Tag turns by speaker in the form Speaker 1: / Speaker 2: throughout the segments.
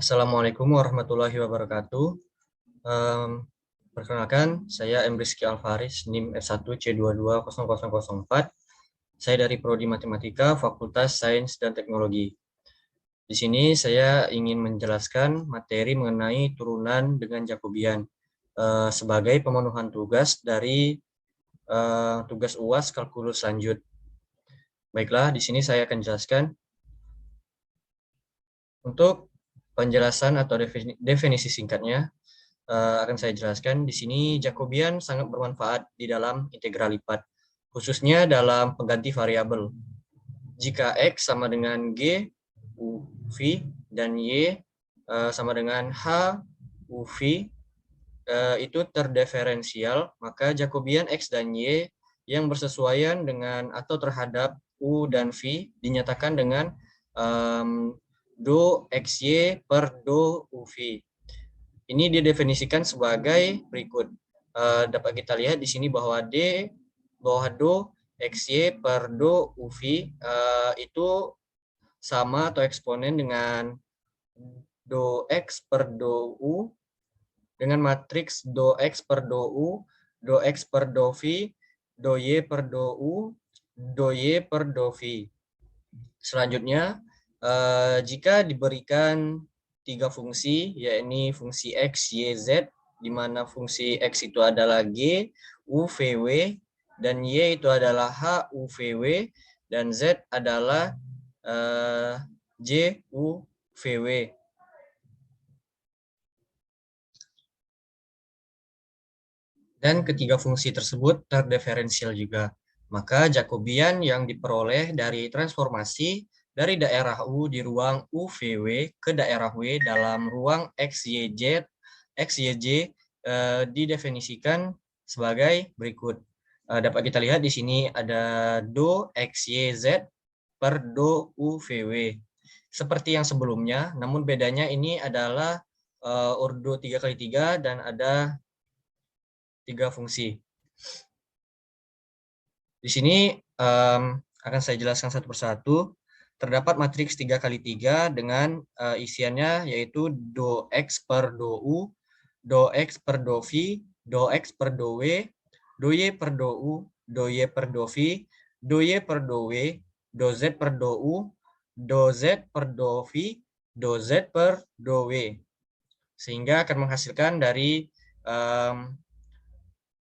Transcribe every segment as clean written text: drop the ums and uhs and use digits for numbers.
Speaker 1: Assalamualaikum warahmatullahi wabarakatuh. Em, Perkenalkan, saya M. Rizky Alfaris, NIM F1C220004. Saya dari Prodi Matematika, Fakultas Sains dan Teknologi. Di sini saya ingin menjelaskan materi mengenai turunan dengan Jacobian sebagai pemenuhan tugas dari tugas UAS kalkulus lanjut. Baiklah, di sini saya akan jelaskan. Untuk penjelasan atau definisi singkatnya, akan saya jelaskan. Di sini Jacobian sangat bermanfaat di dalam integral lipat, khususnya dalam pengganti variabel. Jika X sama dengan G U V dan Y sama dengan H U V itu terdiferensial, maka Jacobian X dan Y yang bersesuaian dengan atau terhadap U dan V dinyatakan dengan do XY per do UV. Ini didefinisikan sebagai berikut. Dapat kita lihat di sini bahwa do XY per do UV itu sama atau eksponen dengan do X per do U dengan matriks do X per do U, do X per do V, do Y per do U, do Y per do V. Selanjutnya, jika diberikan tiga fungsi, yakni fungsi X, Y, Z, di mana fungsi X itu adalah G, U, V, W, dan Y itu adalah H, U, V, W, dan Z adalah J, U, V, W. Dan ketiga fungsi tersebut terdiferensial juga. Maka Jacobian yang diperoleh dari transformasi dari daerah U di ruang UVW ke daerah W dalam ruang XYZ didefinisikan sebagai berikut. Dapat kita lihat di sini ada do XYZ per do UVW. Seperti yang sebelumnya, namun bedanya ini adalah ordo 3x3 dan ada tiga fungsi. Di sini akan saya jelaskan satu persatu. Terdapat matriks 3x3 dengan isiannya yaitu do X per do U, do X per do V, do X per do W, do Y per do U, do Y per do V, do Y per do W, do Z per do U, do Z per do V, do Z per do W. Sehingga akan menghasilkan dari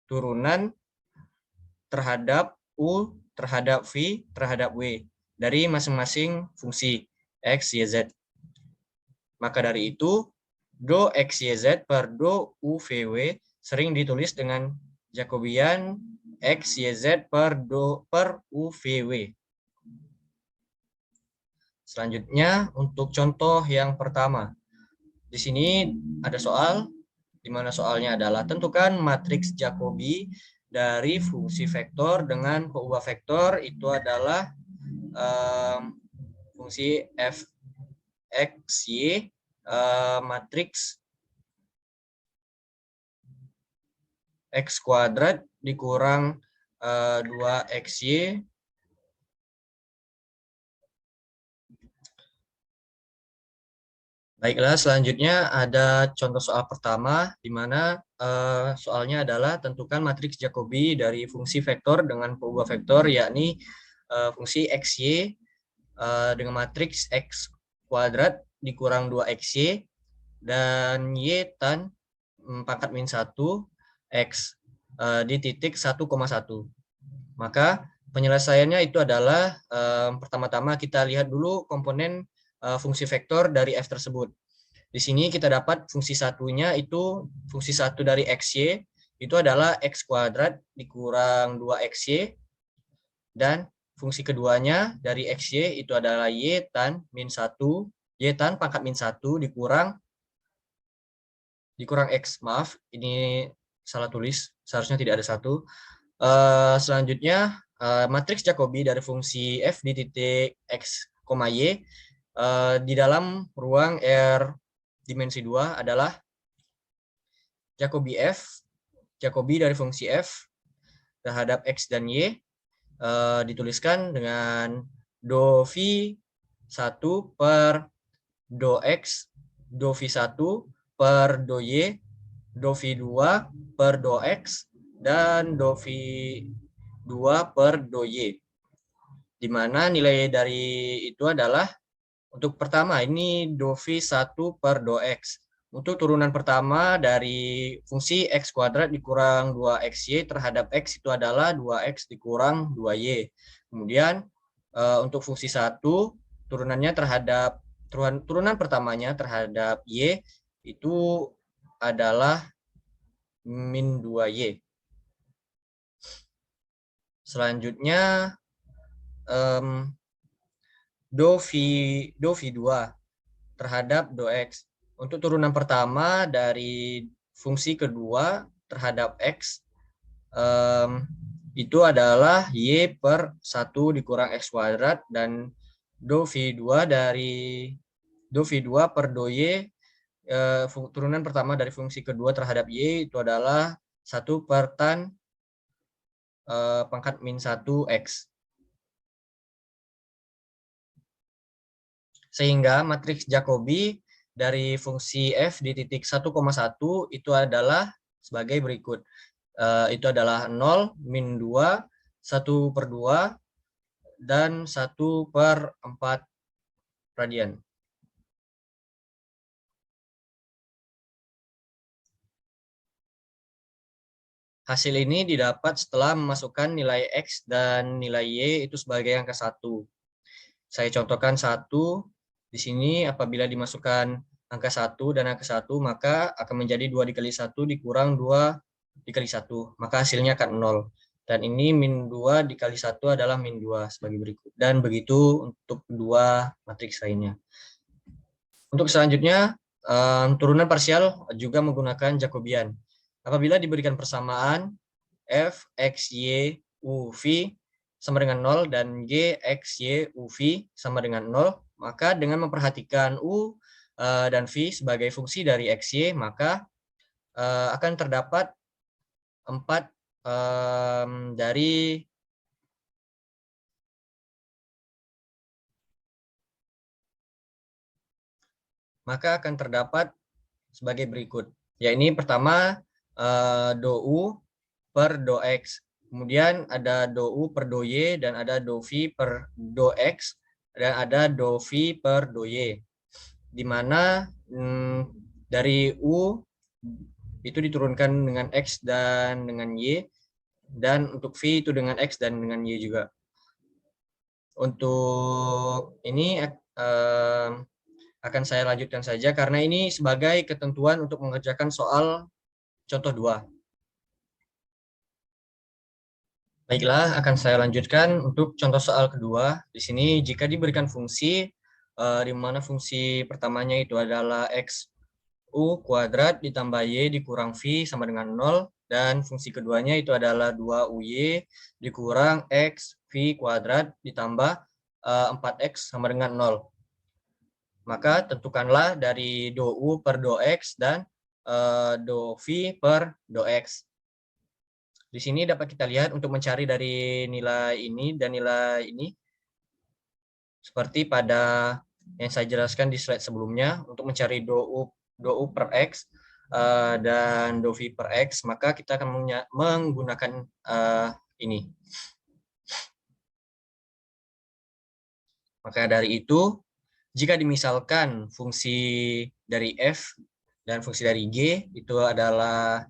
Speaker 1: turunan terhadap U, terhadap V, terhadap W dari masing-masing fungsi X, Y, Z. Maka dari itu, do X, Y, Z per do U, V, W sering ditulis dengan Jacobian X, Y, Z per U, V, W. Selanjutnya, untuk contoh yang pertama. Di sini ada soal, di mana soalnya adalah tentukan matriks Jacobi dari fungsi vektor dengan pengubah vektor itu adalah fungsi f x y matriks x kuadrat dikurang 2xy Baiklah, selanjutnya ada contoh soal pertama, di mana soalnya adalah tentukan matriks Jacobi dari fungsi vektor dengan pengubah vektor, yakni fungsi xy dengan matriks x kuadrat dikurang 2xy dan y tan pangkat min 1 x di titik 1,1. Maka penyelesaiannya itu adalah pertama-tama kita lihat dulu komponen fungsi vektor dari f tersebut. Di sini kita dapat fungsi satunya itu fungsi satu dari xy itu adalah x kuadrat dikurang 2xy dan fungsi keduanya dari xy itu adalah y tan min 1, y tan pangkat min 1 dikurang x. Maaf, ini salah tulis, seharusnya tidak ada satu. Selanjutnya matriks Jacobi dari fungsi f di titik x, y di dalam ruang R dimensi 2 adalah Jacobi dari fungsi f terhadap x dan y dituliskan dengan do v 1 per do x do V1 per do Y, do V2 per do X, dan do V2 per do Y. Di mana nilai dari itu adalah untuk pertama ini do V1 per do X. Untuk turunan pertama dari fungsi X kuadrat dikurang 2XY terhadap X itu adalah 2X dikurang 2Y. Kemudian untuk fungsi 1 turunannya terhadap turunan pertamanya terhadap Y itu adalah min 2Y. Selanjutnya do V2 terhadap do X. Untuk turunan pertama dari fungsi kedua terhadap X itu adalah Y per 1 dikurang X kuadrat, dan do V2 dari do V2 per do Y turunan pertama dari fungsi kedua terhadap Y itu adalah 1 per tan pangkat min 1 X. Sehingga matriks Jacobi dari fungsi f di titik 1,1 itu adalah sebagai berikut. Itu adalah 0, min 2, 1 per 2, dan 1 per 4 radian. Hasil ini didapat setelah memasukkan nilai X dan nilai Y itu sebagai angka 1. Saya contohkan 1. Di sini apabila dimasukkan angka 1 dan angka 1, maka akan menjadi 2 dikali 1 dikurang 2 dikali 1. Maka hasilnya akan 0. Dan ini min 2 dikali 1 adalah min 2 sebagai berikut. Dan begitu untuk kedua matriks lainnya. Untuk selanjutnya, turunan parsial juga menggunakan Jacobian. Apabila diberikan persamaan f, x, y, u, v sama dengan 0 dan g, x, y, u, v sama dengan 0, maka dengan memperhatikan u dan v sebagai fungsi dari x, y, maka akan terdapat 4 dari maka akan terdapat sebagai berikut. Ya, ini pertama do u per do x. Kemudian ada do u per do y, dan ada do v per do x, dan ada do v per do y. Di mana dari u itu diturunkan dengan x dan dengan y, dan untuk v itu dengan x dan dengan y juga. Untuk ini akan saya lanjutkan saja karena ini sebagai ketentuan untuk mengerjakan soal contoh 2. Baiklah, akan saya lanjutkan untuk contoh soal kedua. Di sini jika diberikan fungsi di mana fungsi pertamanya itu adalah x u kuadrat ditambah y dikurang v sama dengan 0, dan fungsi keduanya itu adalah 2uy dikurang x v kuadrat ditambah 4x sama dengan 0. Maka tentukanlah dari do u per do x dan do v per do x. Di sini dapat kita lihat untuk mencari dari nilai ini dan nilai ini, seperti pada yang saya jelaskan di slide sebelumnya, untuk mencari do u per x dan do v per x, maka kita akan menggunakan ini. Maka dari itu, jika dimisalkan fungsi dari f dan fungsi dari g itu adalah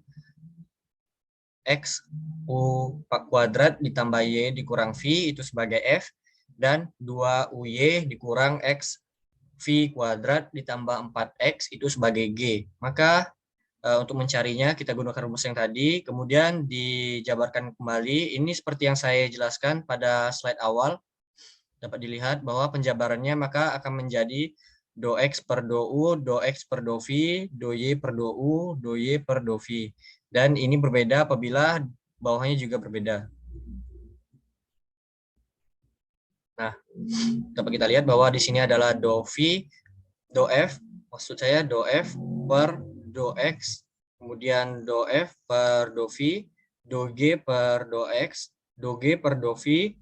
Speaker 1: x u kuadrat ditambah y dikurang v itu sebagai f, dan 2uy dikurang x v kuadrat ditambah 4x itu sebagai g. Maka untuk mencarinya kita gunakan rumus yang tadi, kemudian dijabarkan kembali. Ini seperti yang saya jelaskan pada slide awal. Dapat dilihat bahwa penjabarannya maka akan menjadi do x per do u, do x per do v, do y per do u, do y per do v. Dan ini berbeda apabila bawahnya juga berbeda. Nah, dapat kita lihat bahwa di sini adalah do v, do f, maksud saya do f per do x, kemudian do f per do v, do g per do x, do g per do v,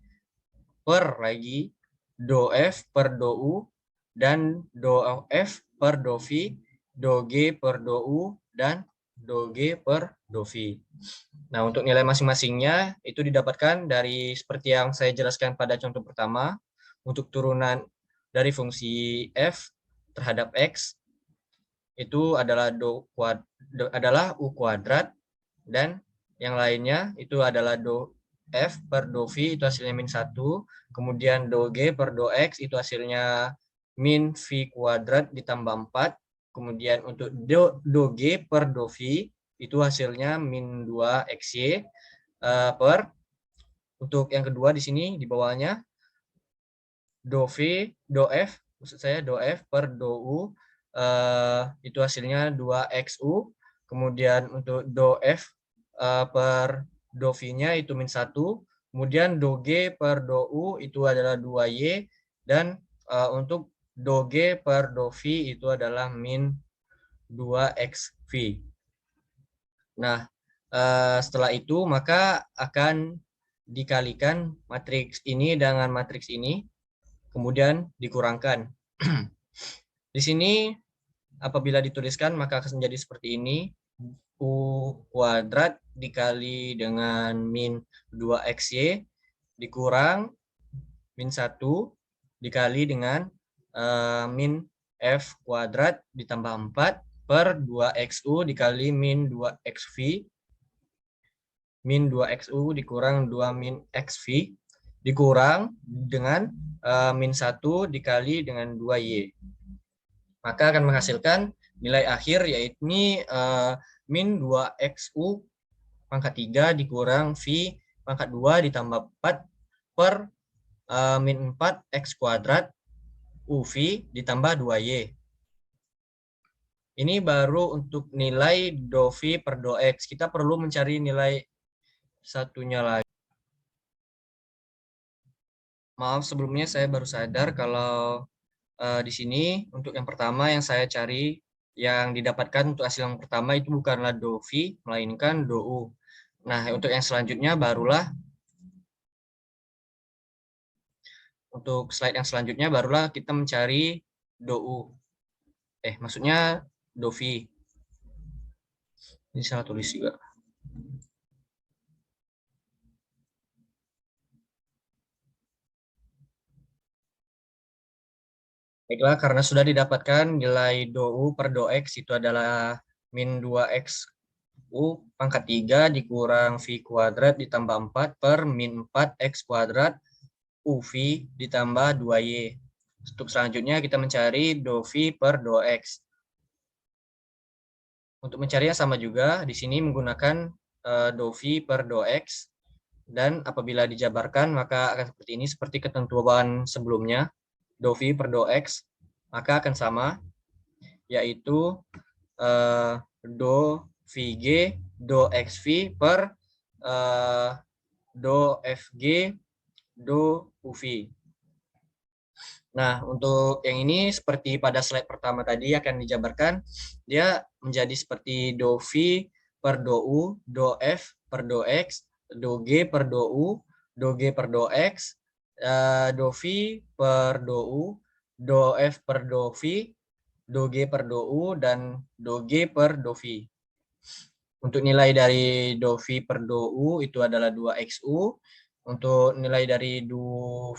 Speaker 1: per lagi do f per do u, dan do f per do v, do G per do U, dan do G per do V. Nah, untuk nilai masing-masingnya itu didapatkan dari seperti yang saya jelaskan pada contoh pertama, untuk turunan dari fungsi f terhadap x itu adalah adalah u kuadrat, dan yang lainnya itu adalah do f per do v itu hasilnya min 1, kemudian do g per do x itu hasilnya min v kuadrat ditambah 4, kemudian untuk do g per do v itu hasilnya min 2 xy per, untuk yang kedua di sini di bawahnya do f maksud saya do f per do u itu hasilnya 2xu, kemudian untuk do f per do v-nya itu min 1, kemudian do g per do u itu adalah 2y, dan untuk do g per do v itu adalah min 2xv. Nah, setelah itu maka akan dikalikan matriks ini dengan matriks ini, kemudian dikurangkan. Di sini apabila dituliskan maka akan menjadi seperti ini. U kuadrat dikali dengan min 2xy dikurang min 1 dikali dengan min f kuadrat ditambah 4 per 2xu dikali min 2xv min 2xu dikurang 2 min xv dikurang dengan min 1 dikali dengan 2y. Maka akan menghasilkan nilai akhir yaitu min 2xu pangkat 3 dikurang v pangkat 2 ditambah 4 per min 4 x kuadrat uv ditambah 2y. Ini baru untuk nilai do v per do x. Kita perlu mencari nilai satunya lagi. Maaf, sebelumnya saya baru sadar kalau di sini untuk yang pertama yang saya cari, yang didapatkan untuk hasil yang pertama itu bukanlah do v, melainkan do u. Nah, untuk yang selanjutnya barulah, untuk slide yang selanjutnya barulah kita mencari do u. Maksudnya do v. Ini salah tulis juga. Baiklah, karena sudah didapatkan nilai do u per do x itu adalah min 2x u pangkat 3 dikurang v kuadrat ditambah 4 per min 4 x kuadrat uv ditambah 2y. Untuk selanjutnya kita mencari do v per do x. Untuk mencarinya sama juga, di sini menggunakan do v per do x, dan apabila dijabarkan maka akan seperti ini, seperti ketentuan sebelumnya. Do v per do x maka akan sama, yaitu do vg do xv per do fg do uv. Nah, untuk yang ini seperti pada slide pertama tadi akan dijabarkan, dia menjadi seperti do v per do u, do f per do x, do g per do u, do g per do x, do v per do u, do f per do v, do g per do u, dan do g per do v. Untuk nilai dari do v per do u itu adalah 2xu. Untuk nilai dari do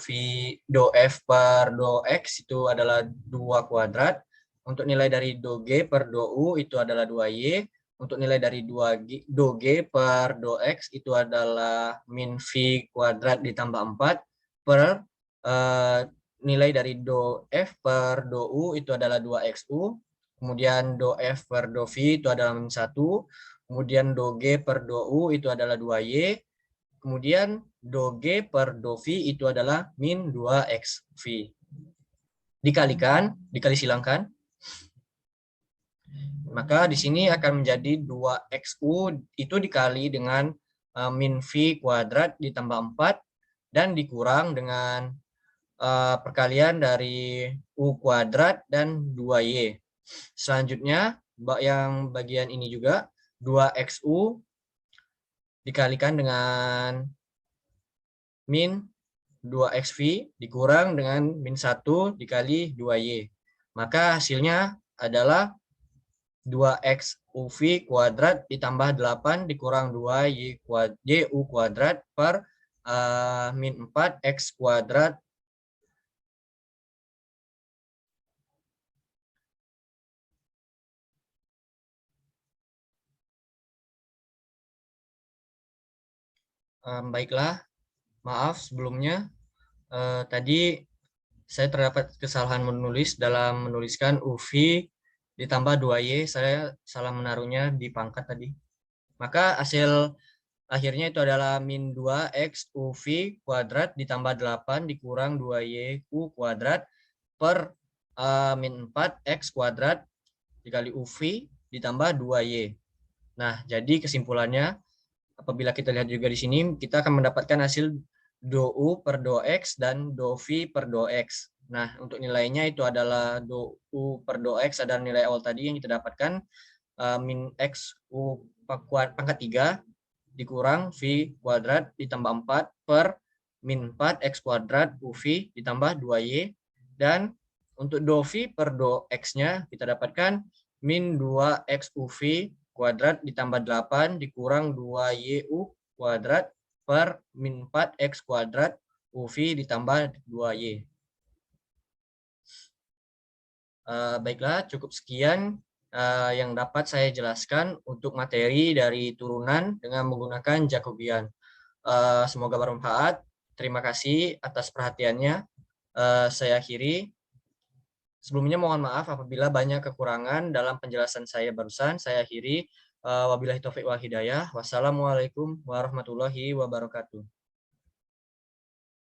Speaker 1: f per do x itu adalah 2 kuadrat. Untuk nilai dari do g per do u itu adalah 2y. Untuk nilai dari do g per do x itu adalah min v kuadrat ditambah 4 per nilai dari do f per do u itu adalah 2xu. Kemudian do f per do v itu adalah min 1. Kemudian do g per do u itu adalah 2y. Kemudian do g per do v itu adalah min 2xv. Dikali silangkan. Maka di sini akan menjadi 2xu itu dikali dengan min v kuadrat ditambah 4 dan dikurang dengan perkalian dari u kuadrat dan 2y. Selanjutnya yang bagian ini juga 2xu dikalikan dengan min 2xv dikurang dengan min 1 dikali 2y. Maka hasilnya adalah 2x UV kuadrat ditambah 8 dikurang 2YU kuadrat per min 4x kuadrat baiklah, maaf sebelumnya tadi saya terdapat kesalahan menuliskan UV ditambah 2Y, saya salah menaruhnya di pangkat tadi. Maka hasil akhirnya itu adalah min 2x UV kuadrat ditambah 8 dikurang 2YU kuadrat per min 4x kuadrat dikali UV ditambah 2Y. Nah, jadi kesimpulannya, apabila kita lihat juga di sini, kita akan mendapatkan hasil dou per dou X dan dou V per dou X. Nah, untuk nilainya itu adalah dou per dou X adalah nilai awal tadi yang kita dapatkan, min X U pangkat 3 dikurang V kuadrat ditambah 4 per min 4 X kuadrat UV ditambah 2Y. Dan untuk dou V per dou X-nya kita dapatkan min 2X UV kuadrat ditambah 8 dikurang 2YU kuadrat per min 4x kuadrat UV ditambah 2Y. Baiklah, cukup sekian yang dapat saya jelaskan untuk materi dari turunan dengan menggunakan Jacobian. Semoga bermanfaat. Terima kasih atas perhatiannya. Saya akhiri. Sebelumnya mohon maaf apabila banyak kekurangan dalam penjelasan saya barusan. Saya akhiri. Wabillahi taufiq wal hidayah. Wassalamualaikum warahmatullahi wabarakatuh.